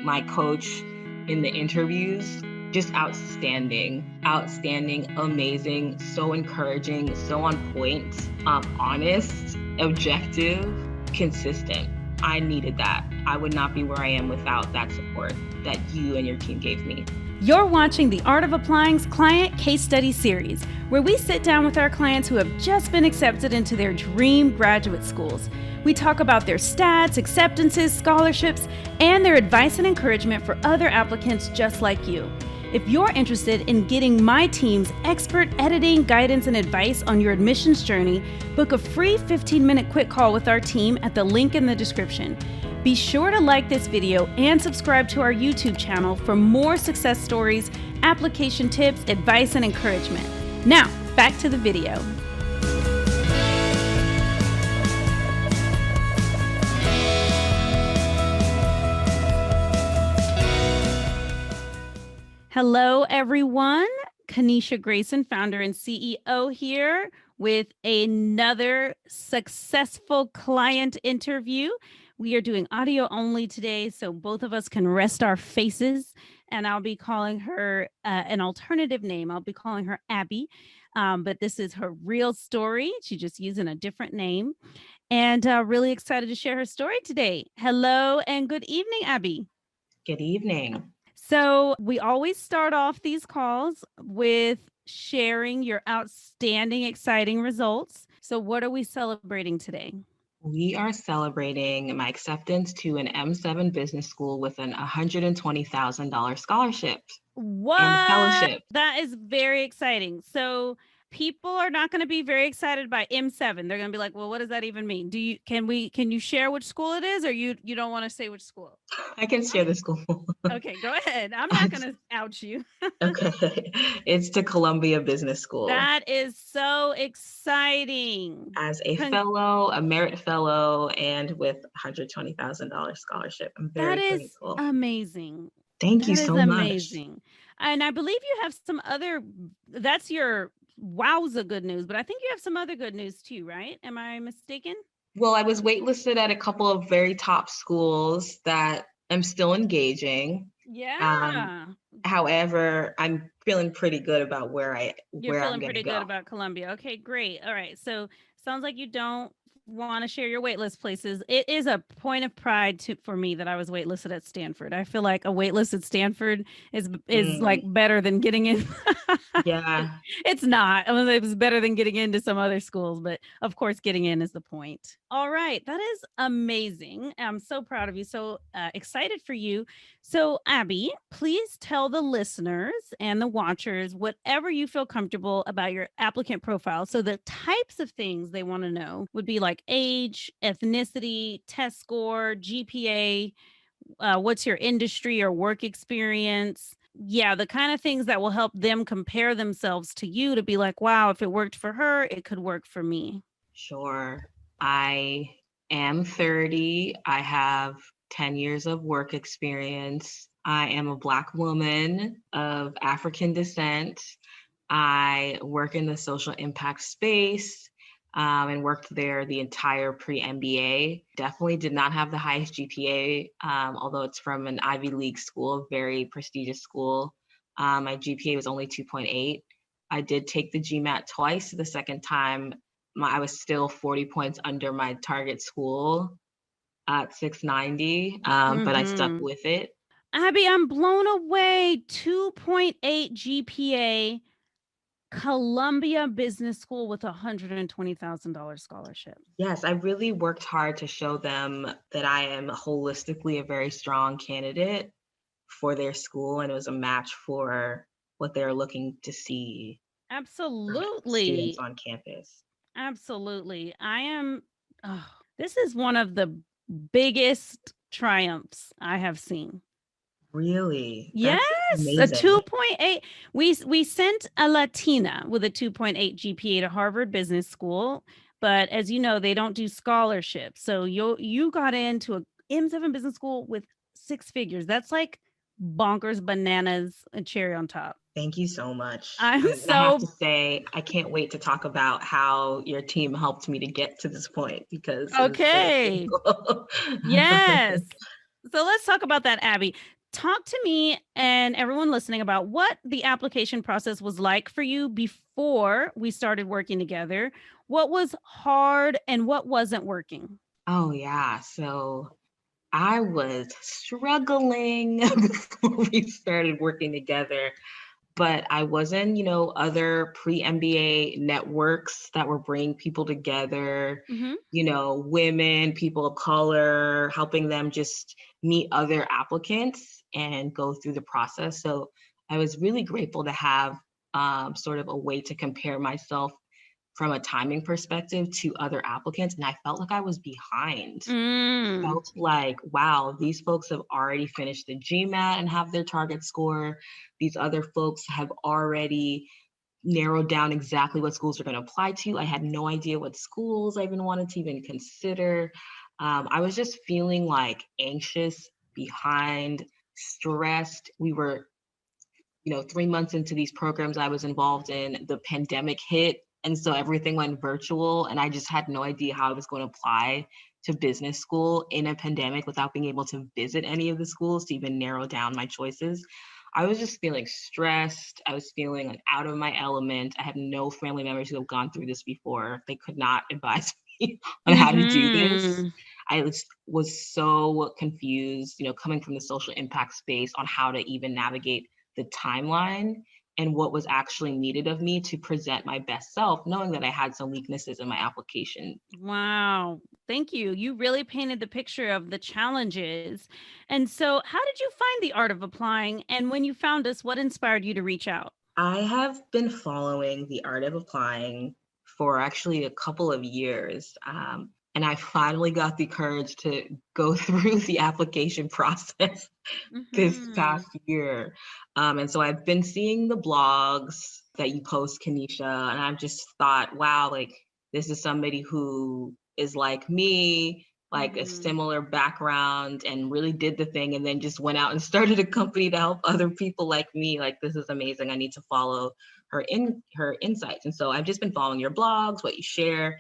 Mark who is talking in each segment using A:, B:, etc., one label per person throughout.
A: My coach in the interviews, just outstanding, amazing, so encouraging, so on point, honest, objective, consistent. I needed that. I would not be where I am without that support that you and your team gave me.
B: You're watching the Art of Applying's Client Case Study Series, where we sit down with our clients who have just been accepted into their dream graduate schools. We talk about their stats, acceptances, scholarships, and their advice and encouragement for other applicants just like you. If you're interested in getting my team's expert editing, guidance, and advice on your admissions journey, book a free 15-minute quick call with our team at the link in the description. Be sure to like this video and subscribe to our YouTube channel for more success stories, application tips, advice, and encouragement. Now, back to the video. Hello, everyone. Kanisha Grayson, founder and CEO here with another successful client interview. We are doing audio only today, so both of us can rest our faces, and I'll be calling her an alternative name. I'll be calling her Abby, but this is her real story. She's just using a different name, and really excited to share her story today. Hello and good evening, Abby.
A: Good evening.
B: So we always start off these calls with sharing your outstanding, exciting results. So what are we celebrating today?
A: We are celebrating my acceptance to an M7 business school with an $120,000 scholarship.
B: What?
A: And fellowship.
B: That is very exciting. So people are not going to be very excited by M7. They're going to be like, well, what does that even mean? Can you share which school it is, or you don't want to say which school?
A: I can share the school.
B: Okay, go ahead. I'm not going to out you.
A: Okay. It's the Columbia Business School.
B: That is so exciting.
A: As a fellow, a merit fellow, and with $120,000 scholarship. I'm very grateful.
B: That is amazing.
A: Thank you so much.
B: Amazing. And I believe you have some other, that's your wowza good news, but I think you have some other good news too, right? Am I mistaken?
A: Well, I was waitlisted at a couple of very top schools that I'm still engaging.
B: Yeah.
A: However, I'm feeling pretty good about where I'm going to go. You're feeling pretty good
B: about Columbia. Okay, great. All right. So sounds like you don't want to share your waitlist places. It is a point of pride for me that I was waitlisted at Stanford. I feel like a waitlist at Stanford is like better than getting in.
A: Yeah.
B: It's not. I mean, it was better than getting into some other schools, but of course, getting in is the point. All right. That is amazing. I'm so proud of you. So excited for you. So Abby, please tell the listeners and the watchers whatever you feel comfortable about your applicant profile. So the types of things they want to know would be like age, ethnicity, test score, GPA, what's your industry or work experience. Yeah, the kind of things that will help them compare themselves to you to be like, wow, if it worked for her, it could work for me.
A: Sure. I am 30. I have 10 years of work experience. I am a Black woman of African descent. I work in the social impact space and worked there the entire pre-MBA. Definitely did not have the highest GPA, although it's from an Ivy League school, very prestigious school. My GPA was only 2.8. I did take the GMAT twice. The second time, I was still 40 points under my target school at 690, but I stuck with it.
B: Abby, I'm blown away. 2.8 GPA, Columbia Business School with $120,000 scholarship.
A: Yes, I really worked hard to show them that I am holistically a very strong candidate for their school, and it was a match for what they're looking to see.
B: Absolutely.
A: Students on campus.
B: Absolutely. This is one of the biggest triumphs I have seen.
A: Really?
B: Yes, a 2.8. We sent a Latina with a 2.8 GPA to Harvard Business School, but as you know, they don't do scholarships. So you got into a M7 business school with 6 figures. That's like bonkers, bananas, a cherry on top.
A: Thank you so much.
B: I
A: have to say, I can't wait to talk about how your team helped me to get to this point because
B: okay. Yes. So let's talk about that, Abby. Talk to me and everyone listening about what the application process was like for you before we started working together. What was hard and what wasn't working?
A: Oh, yeah. So I was struggling before we started working together, but I was in, other pre-MBA networks that were bringing people together,
B: Hmm.
A: women, people of color, helping them just meet other applicants and go through the process. So I was really grateful to have sort of a way to compare myself from a timing perspective to other applicants. And I felt like I was behind.
B: Mm.
A: Felt like, wow, these folks have already finished the GMAT and have their target score. These other folks have already narrowed down exactly what schools they're going to apply to. I had no idea what schools I even wanted to even consider. I was just feeling like anxious, behind, stressed. We were 3 months into these programs I was involved in, the pandemic hit. And so everything went virtual. And I just had no idea how I was going to apply to business school in a pandemic without being able to visit any of the schools to even narrow down my choices. I was just feeling stressed. I was feeling like out of my element. I had no family members who have gone through this before. They could not advise me on how to do this.
B: Hmm.
A: I was so confused, coming from the social impact space on how to even navigate the timeline and what was actually needed of me to present my best self, knowing that I had some weaknesses in my application.
B: Wow. Thank you. You really painted the picture of the challenges. And so, how did you find the art of applying? And when you found us, what inspired you to reach out?
A: I have been following the art of applying for actually a couple of years. And I finally got the courage to go through the application process this
B: Hmm.
A: past year. And so I've been seeing the blogs that you post, Kanisha, and I've just thought, wow, like this is somebody who is like me, like a
B: Hmm.
A: similar background, and really did the thing, and then just went out and started a company to help other people like me. Like this is amazing. I need to follow her insights. And so I've just been following your blogs, what you share,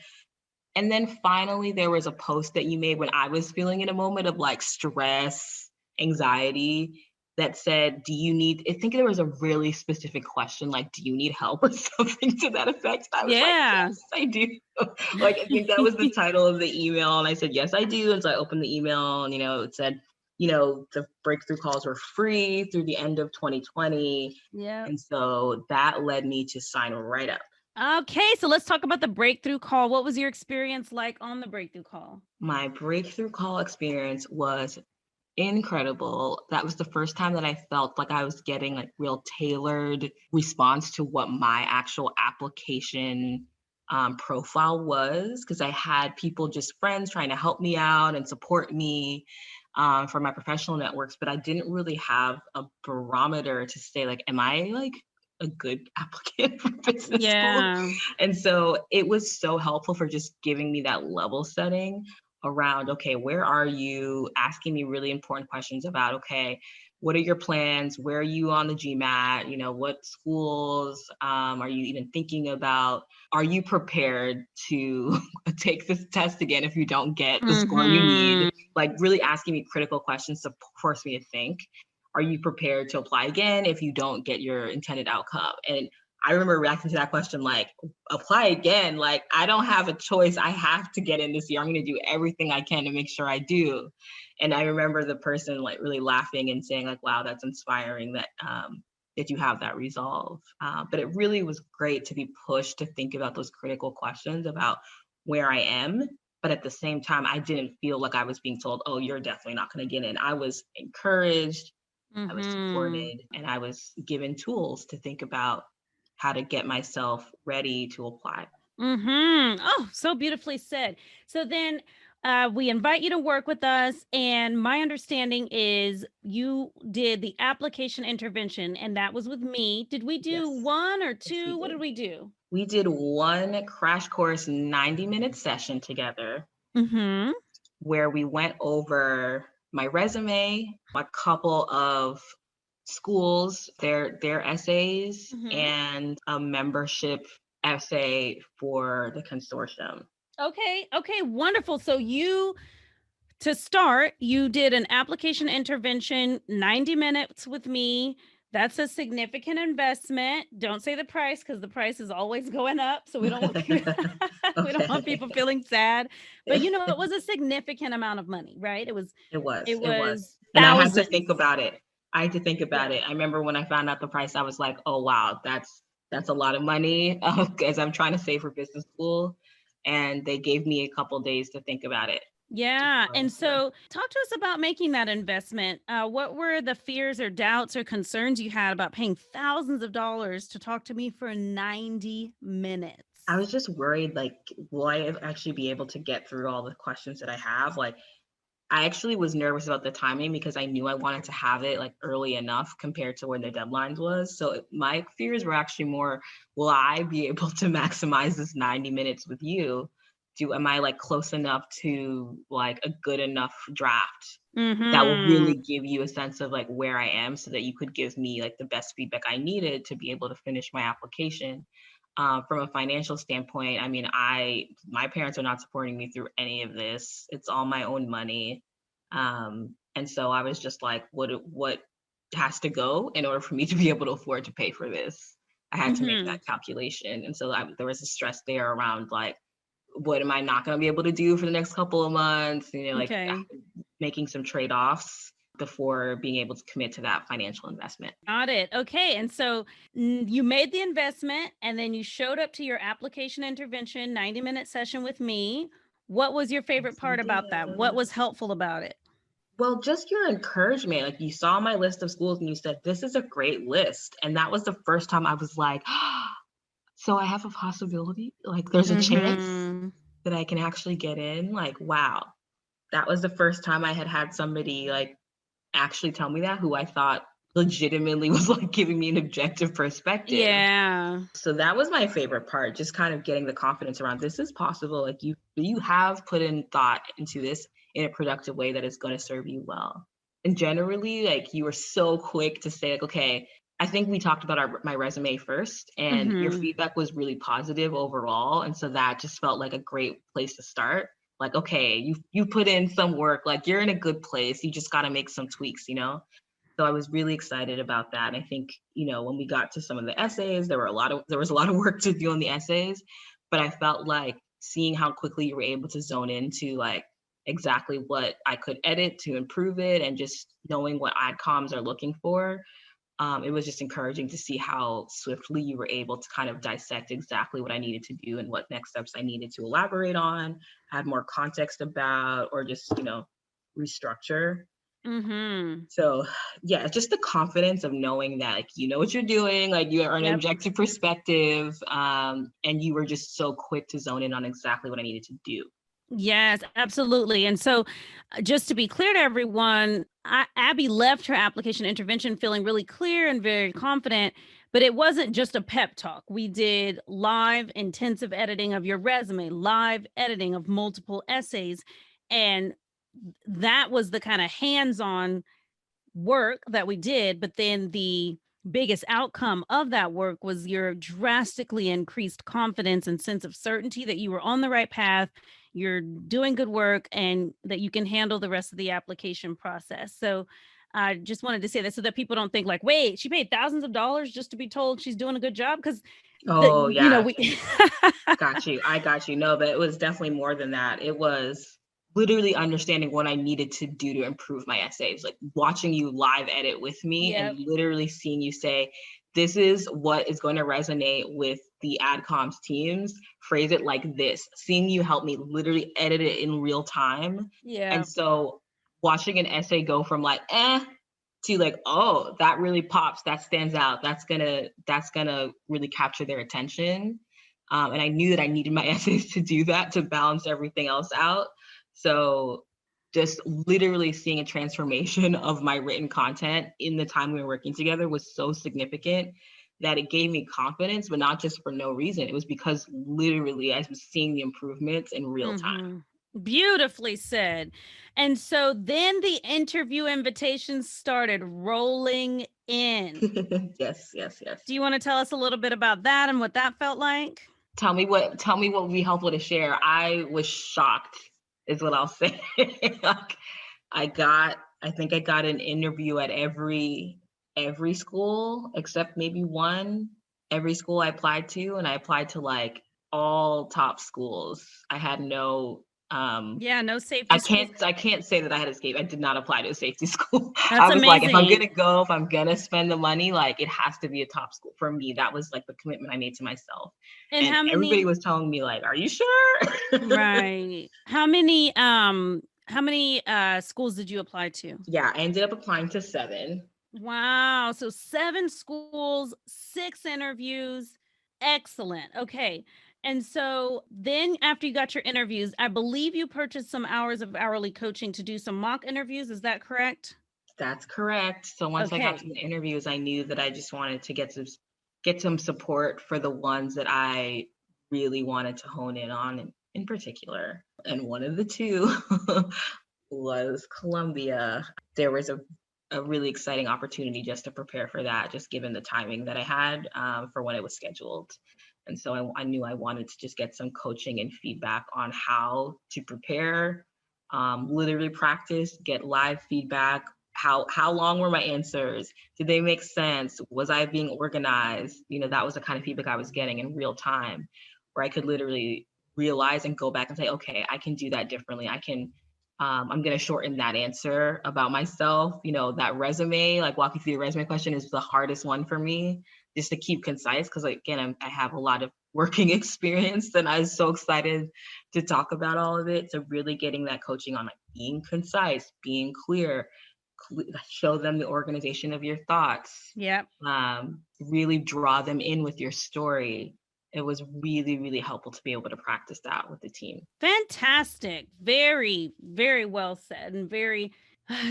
A: and then finally, there was a post that you made when I was feeling in a moment of like stress, anxiety that said, do you need, I think there was a really specific question, like, do you need help or something to that effect? I was like,
B: Yeah.
A: yes, I do. Like, I think that was the title of the email. And I said, yes, I do. And so I opened the email and, it said, the breakthrough calls were free through the end of 2020.
B: Yep.
A: And so that led me to sign right up.
B: Okay, so let's talk about the breakthrough call. What was your experience like on the breakthrough call?
A: My breakthrough call experience was incredible. That was the first time that I felt like I was getting like real tailored response to what my actual application profile was, because I had people, just friends, trying to help me out and support me for my professional networks, but I didn't really have a barometer to say like, am I like a good applicant for business school?
B: Yeah.
A: And so it was so helpful for just giving me that level setting around, okay, where are you? Asking me really important questions about, okay, what are your plans? Where are you on the GMAT? What schools are you even thinking about? Are you prepared to take this test again if you don't get the score you need?
B: Mhm.
A: Like really asking me critical questions to force me to think. Are you prepared to apply again if you don't get your intended outcome? And I remember reacting to that question like, apply again. Like, I don't have a choice. I have to get in this year. I'm going to do everything I can to make sure I do. And I remember the person like really laughing and saying like, wow, that's inspiring that you have that resolve. But it really was great to be pushed to think about those critical questions about where I am. But at the same time, I didn't feel like I was being told, oh, you're definitely not going to get in. I was encouraged, I was
B: Mhm.
A: supported, and I was given tools to think about how to get myself ready to apply.
B: Mhm. Oh, so beautifully said. So then we invite you to work with us and my understanding is you did the application intervention and that was with me. Did we do
A: Yes,
B: one or
A: yes, we
B: two? What did
A: did.
B: we do?
A: We did one crash course 90-minute session together
B: Mhm.
A: where we went over my resume, a couple of schools, their essays,
B: Mhm.
A: and a membership essay for the consortium.
B: Okay. Okay, wonderful. So you To start, you did an application intervention, 90 minutes with me. That's a significant investment. Don't say the price because the price is always going up. So we don't want people, we don't want people
A: Okay.
B: feeling sad. But it was a significant amount of money, right? It
A: It was.
B: was
A: And I had to think
B: thousands.
A: about it. I had to think about
B: Yeah.
A: it. I remember when I found out the price, I was like, "Oh wow, that's a lot of money," as I'm trying to save for business school, and they gave me a couple days to think about it
B: Yeah.
A: before I
B: And
A: went through.
B: so talk to us about making that investment. What were the fears or doubts or concerns you had about paying thousands of dollars to talk to me for 90
A: I
B: minutes?
A: was just worried, like, will I actually be able to get through all the questions that I have? Like, I actually was nervous about the timing because I knew I wanted to have it like early enough compared to when the deadlines was. So my fears were actually more, will I be able to maximize this 90 minutes with you? Am I like close enough to like a good enough draft that will
B: Mhm.
A: really give you a sense of like where I am so that you could give me like the best feedback I needed to be able to finish my application. From a financial standpoint, I mean, my parents are not supporting me through any of this. It's all my own money. And so I was just like, what has to go in order for me to be able to afford to pay for this? I had to make that
B: Mhm.
A: calculation. And so there was a stress there around like, what am I not going to be able to do for the next couple of months? Like
B: Okay.
A: making some trade-offs before being able to commit to that financial investment.
B: Got it. Okay. And so you made the investment and then you showed up to your application intervention 90-minute session with me. What was your favorite
A: Yes, I
B: part about that? What
A: did.
B: was helpful about it?
A: Well, just your encouragement. Like you saw my list of schools and you said, this is a great list. And that was the first time I was like, so I have a possibility. Like there's a chance
B: Mhm.
A: that I can actually get in. Like, wow. That was the first time I had had somebody like actually tell me that who I thought legitimately was like giving me an objective perspective.
B: Yeah.
A: So that was my favorite part, just kind of getting the confidence around this is possible. Like you have put in thought into this in a productive way that is going to serve you well. And generally, like you were so quick to say, like, okay, I think we talked about my resume first, and your
B: Mhm.
A: feedback was really positive overall. And so that just felt like a great place to start. Like, okay, you put in some work, like you're in a good place. You just got to make some tweaks. So I was really excited about that. And I think, when we got to some of the essays, there was a lot of work to do on the essays, but I felt like seeing how quickly you were able to zone into like exactly what I could edit to improve it and just knowing what adcoms are looking for. It was just encouraging to see how swiftly you were able to kind of dissect exactly what I needed to do and what next steps I needed to elaborate on, add more context about, or just, restructure.
B: Mhm.
A: So, yeah, just the confidence of knowing that, like, you know what you're doing, like, you are an
B: Yep.
A: objective perspective, and you were just so quick to zone in on exactly what I needed to do.
B: Yes, absolutely. And so, just to be clear to everyone, Abby left her application intervention feeling really clear and very confident, but it wasn't just a pep talk. We did live intensive editing of your resume, live editing of multiple essays. And that was the kind of hands on work that we did, but then the biggest outcome of that work was your drastically increased confidence and sense of certainty that you were on the right path, you're doing good work, and that you can handle the rest of the application process. So I just wanted to say that so that people don't think like, wait, she paid thousands of dollars just to be told she's doing a good job because
A: Oh, yeah.
B: we
A: Got you. I got you. No, but it was definitely more than that. It was literally understanding what I needed to do to improve my essays, like watching you live edit with me and
B: Yep.
A: literally seeing you say, this is what is going to resonate with the adcoms teams. Phrase it like this. Seeing you help me literally edit it in real time.
B: Yeah.
A: And so watching an essay go from like, to like, oh, that really pops, that stands out, that's gonna really capture their attention. And I knew that I needed my essays to do that to balance everything else out. So just literally seeing a transformation of my written content in the time we were working together was so significant that it gave me confidence, but not just for no reason. It was because literally I was seeing the improvements in real
B: Hmm. Beautifully said. And so then the interview invitations started rolling in.
A: time. Yes, yes, yes.
B: Do you want to tell us a little bit about that and what that felt like?
A: Tell me what would be helpful to share. I was shocked is what I'll say. Like, I think I got an interview at every school except maybe one. Every school I applied to, and I applied to like all top schools. I had no
B: Yeah, no safety schools.
A: I can't say that I had escaped. I did not apply to a safety school.
B: That's
A: I was like, if I'm
B: amazing.
A: gonna go, if I'm gonna spend the money, like it has to be a top school. For me, that was like the commitment I made to myself.
B: And
A: And
B: how
A: everybody
B: many
A: was telling me like, "Are you sure?"
B: right. How many schools did you apply to?
A: Yeah, I ended up applying to 7.
B: Wow. So 7 schools, 6 interviews. Excellent. Okay. And so then after you got your interviews, I believe you purchased some hours of hourly coaching to do some mock interviews. Is that correct?
A: That's correct. So once I got to
B: Okay.
A: the interviews, I knew that I just wanted to get some support for the ones that I really wanted to hone in on in particular. And one of the two was Columbia. There was a really exciting opportunity just to prepare for that, just given the timing that I had for when it was scheduled. And so I knew I wanted to just get some coaching and feedback on how to prepare, literally practice, get live feedback. How long were my answers? Did they make sense? Was I being organized? That was the kind of feedback I was getting in real time, where I could literally realize and go back and say, okay, I can do that differently. I'm going to shorten that answer about myself. That resume, like walking through the resume question is the hardest one for me, just to keep concise. Cause again, I have a lot of working experience and I was so excited to talk about all of it. So really getting that coaching on like being concise, being clear, show them the organization of your thoughts,
B: Yep.
A: really draw them in with your story. It was really, really helpful to be able to practice that with the team.
B: Fantastic. Very, very well said and very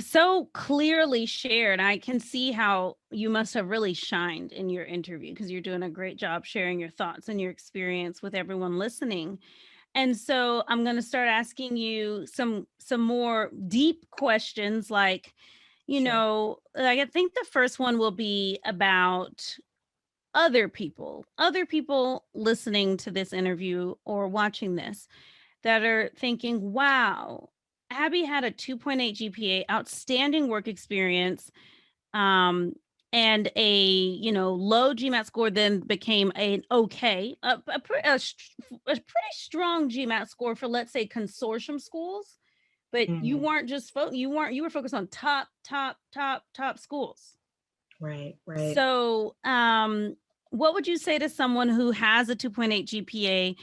B: so clearly shared. I can see how you must have really shined in your interview because you're doing a great job sharing your thoughts and your experience with everyone listening. And so I'm going to start asking you some more deep questions like,
A: Sure.
B: like I think the first one will be about other people listening to this interview or watching this that are thinking, wow, Abby had a 2.8 GPA, outstanding work experience, um, and a low GMAT score, then became an okay, a pretty strong GMAT score for, let's say, consortium schools. But you
A: Mhm.
B: weren't just you were focused on top schools.
A: Right, right.
B: So, what would you say to someone who has a 2.8 GPA,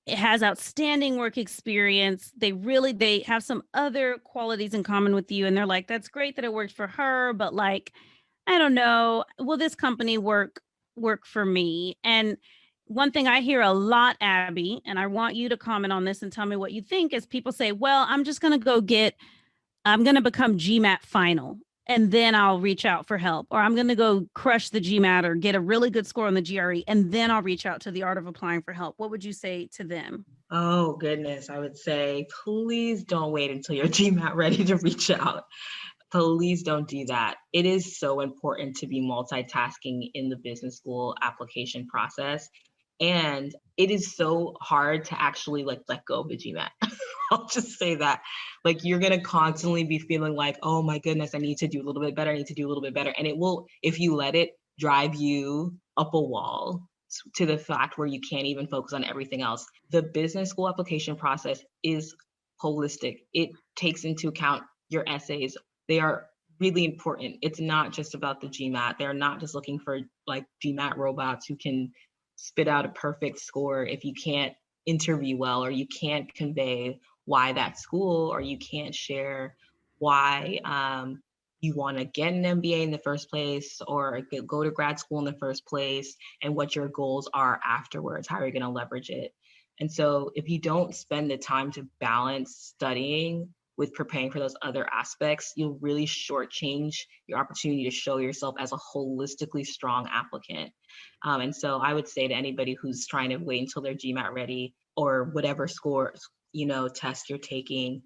B: it has outstanding work experience. They have some other qualities in common with you, and they're like, that's great that it worked for her, but like, I don't know, will this company work for me? And one thing I hear a lot, Abby, and I want you to comment on this and tell me what you think, is people say, well, I'm going to become GMAT final and then I'll reach out for help. Or I'm going to go crush the GMAT or get a really good score on the GRE and then I'll reach out to the Art of Applying for help. What would you say to them?
A: Oh, goodness. I would say, please don't wait until you're GMAT ready to reach out. Please don't do that. It is so important to be multitasking in the business school application process. And it is so hard to actually like let go of the GMAT. I'll just say that. Like you're gonna constantly be feeling like, oh my goodness, I need to do a little bit better. I need to do a little bit better. And it will, if you let it, drive you up a wall to the fact where you can't even focus on everything else. The business school application process is holistic. It takes into account your essays. They are really important. It's not just about the GMAT. They're not just looking for like GMAT robots who can spit out a perfect score if you can't interview well or you can't convey why that school or you can't share why you want to get an MBA in the first place or go to grad school in the first place and what your goals are afterwards, how are you going to leverage it. And so if you don't spend the time to balance studying with preparing for those other aspects, you'll really shortchange your opportunity to show yourself as a holistically strong applicant. And so I would say to anybody who's trying to wait until they're GMAT ready or whatever score, test you're taking,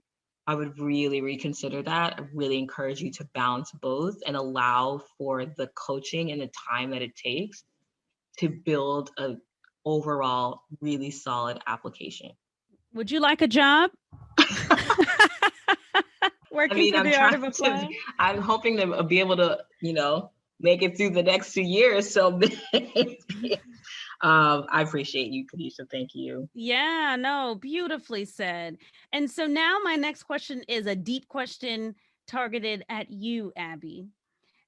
A: I would really reconsider that. I really encourage you to balance both and allow for the coaching and the time that it takes to build a overall really solid application.
B: Would you like a job? Working for
A: I'm
B: the Art of
A: trying to,
B: Applying?
A: I'm hoping to be able to, make it through the next 2 years. So I appreciate you, Kanisha. Thank you.
B: Yeah, no, beautifully said. And so now my next question is a deep question targeted at you, Abby.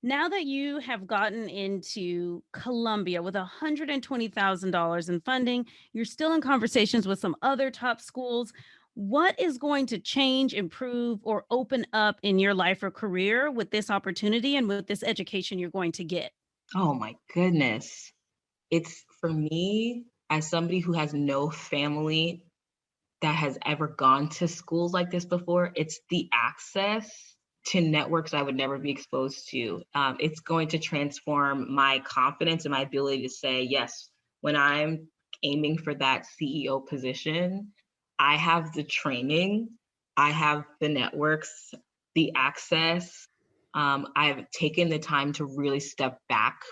B: Now that you have gotten into Columbia with $120,000 in funding, you're still in conversations with some other top schools. What is going to change, improve, or open up in your life or career with this opportunity and with this education you're going to get?
A: Oh my goodness. It's for me, as somebody who has no family that has ever gone to schools like this before, it's the access to networks I would never be exposed to. It's going to transform my confidence and my ability to say, yes, when I'm aiming for that CEO position, I have the training, I have the networks, the access. I've taken the time to really step back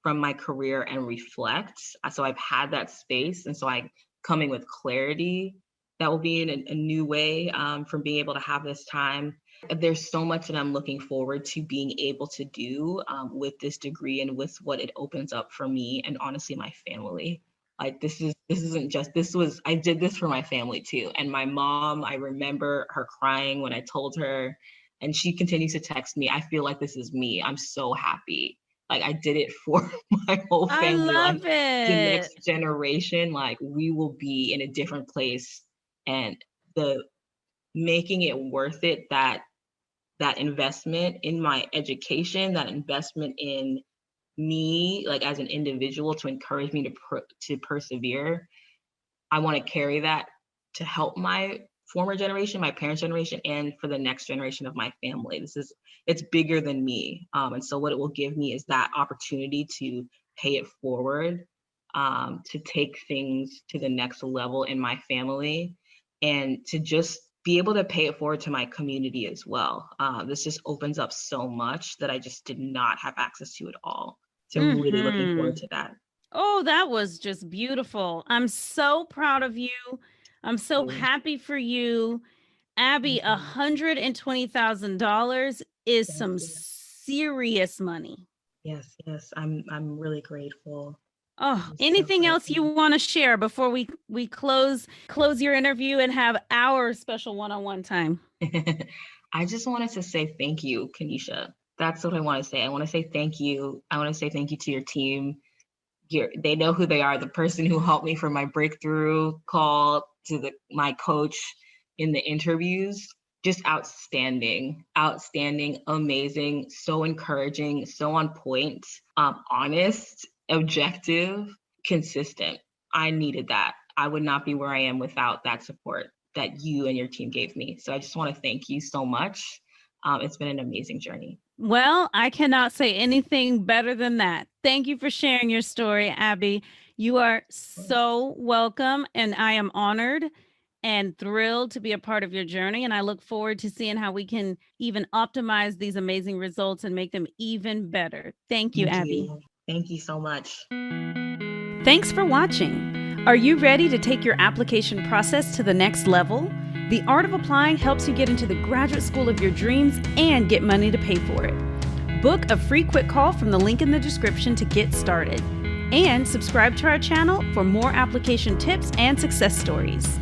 A: from my career and reflect. So I've had that space. And so I coming with clarity that will be in a new way from being able to have this time. There's so much that I'm looking forward to being able to do with this degree and with what it opens up for me and honestly my family. Like I did this for my family too. And my mom, I remember her crying when I told her, and she continues to text me, I feel like this is me. I'm so happy. Like I did it for my whole
B: I
A: family. Like
B: love
A: the
B: it.
A: next generation, like we will be in a different place, and the making it worth it, that investment in my education, that investment in me, like as an individual, to encourage me to persevere. I want to carry that to help my former generation, my parents' generation, and for the next generation of my family. It's bigger than me. And so what it will give me is that opportunity to pay it forward, to take things to the next level in my family, and to just be able to pay it forward to my community as well. This just opens up so much that I just did not have access to at all. So I'm really looking forward
B: Mhm.
A: to that.
B: Oh, that was just beautiful. I'm so proud of you. I'm so
A: Thank
B: happy for you. Abby,
A: you.
B: $120,000 is
A: Thank
B: some
A: you.
B: serious money.
A: Yes. I'm really grateful.
B: Oh,
A: I'm so
B: anything else you
A: grateful.
B: want to share before we close your interview and have our special one-on-one time?
A: I just wanted to say thank you, Kanisha. That's what I want to say. I want to say thank you. I want to say thank you to your team. They know who they are. The person who helped me for my breakthrough call, to my coach in the interviews, just outstanding, amazing, so encouraging, so on point, honest, objective, consistent. I needed that. I would not be where I am without that support that you and your team gave me. So I just want to thank you so much. It's been an amazing journey.
B: Well, I cannot say anything better than that. Thank you for sharing your story, Abby. You are so welcome, and I am honored and thrilled to be a part of your journey. And I look forward to seeing how we can even optimize these amazing results and make them even better. Thank you,
A: Thank
B: Abby.
A: you. Thank you so much.
B: Thanks for watching. Are you ready to take your application process to the next level? The Art of Applying helps you get into the graduate school of your dreams and get money to pay for it. Book a free quick call from the link in the description to get started. And subscribe to our channel for more application tips and success stories.